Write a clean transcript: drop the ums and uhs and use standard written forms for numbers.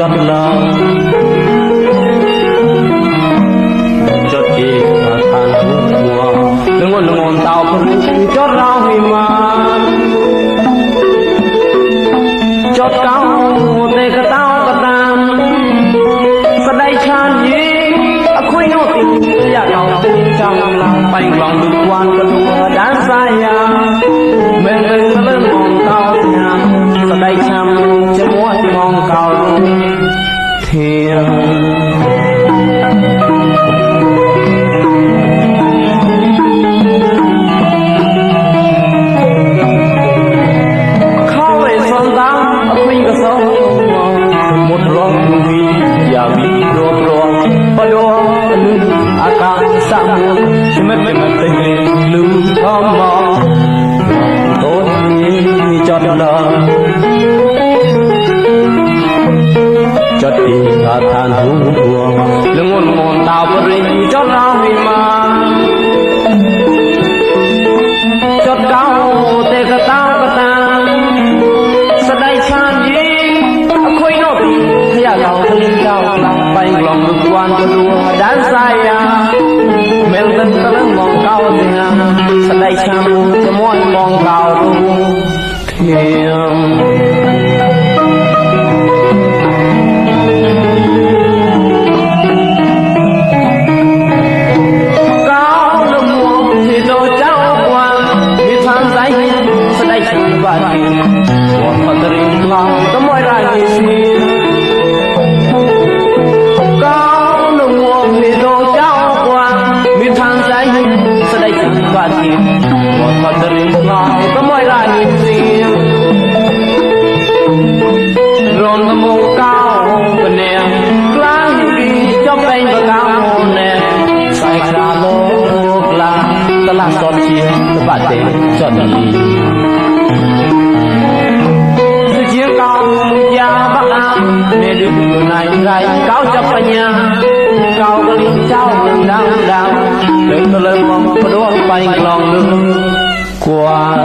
chót lờ chót chi và than mùa lưng ngôn tao chót rau huy mà chót cao tê cái tao cái tam cái đây chan gì khuyên nó tìm ya cao trong lòng bay lòng được quan cái đua đá sai ya mình lên ngọn cao nhà cái đây chăm cho mỗi ngọn cao thiên chót đi và than hú buồn lưng ngôn tao bật rình chót rau huy mà chót cao tê cái tao cái ta sa đây chan gì khuyên nó thấy à cao thấy cao bay lòng được quan cho đua đá sai à mình tên ta lên mong cao thì sa đây chan cho mỗi mong cao luôn thiêng có mỗi ra gì xin có nồng nguồn thì đồ cháu qua miền thang trái sẽ đây chẳng và tiền một phần đời ngon có mỗi ra gì xin rồi nó mù cao bên nè láng đi cho cây và cao nè sai ra lô là ta làm con chia và để cho đi mẹ đứa này gai cáo cho cả nhà cáo cái linh cháu đang đừng lên mong có đuôi bay lòng đường qua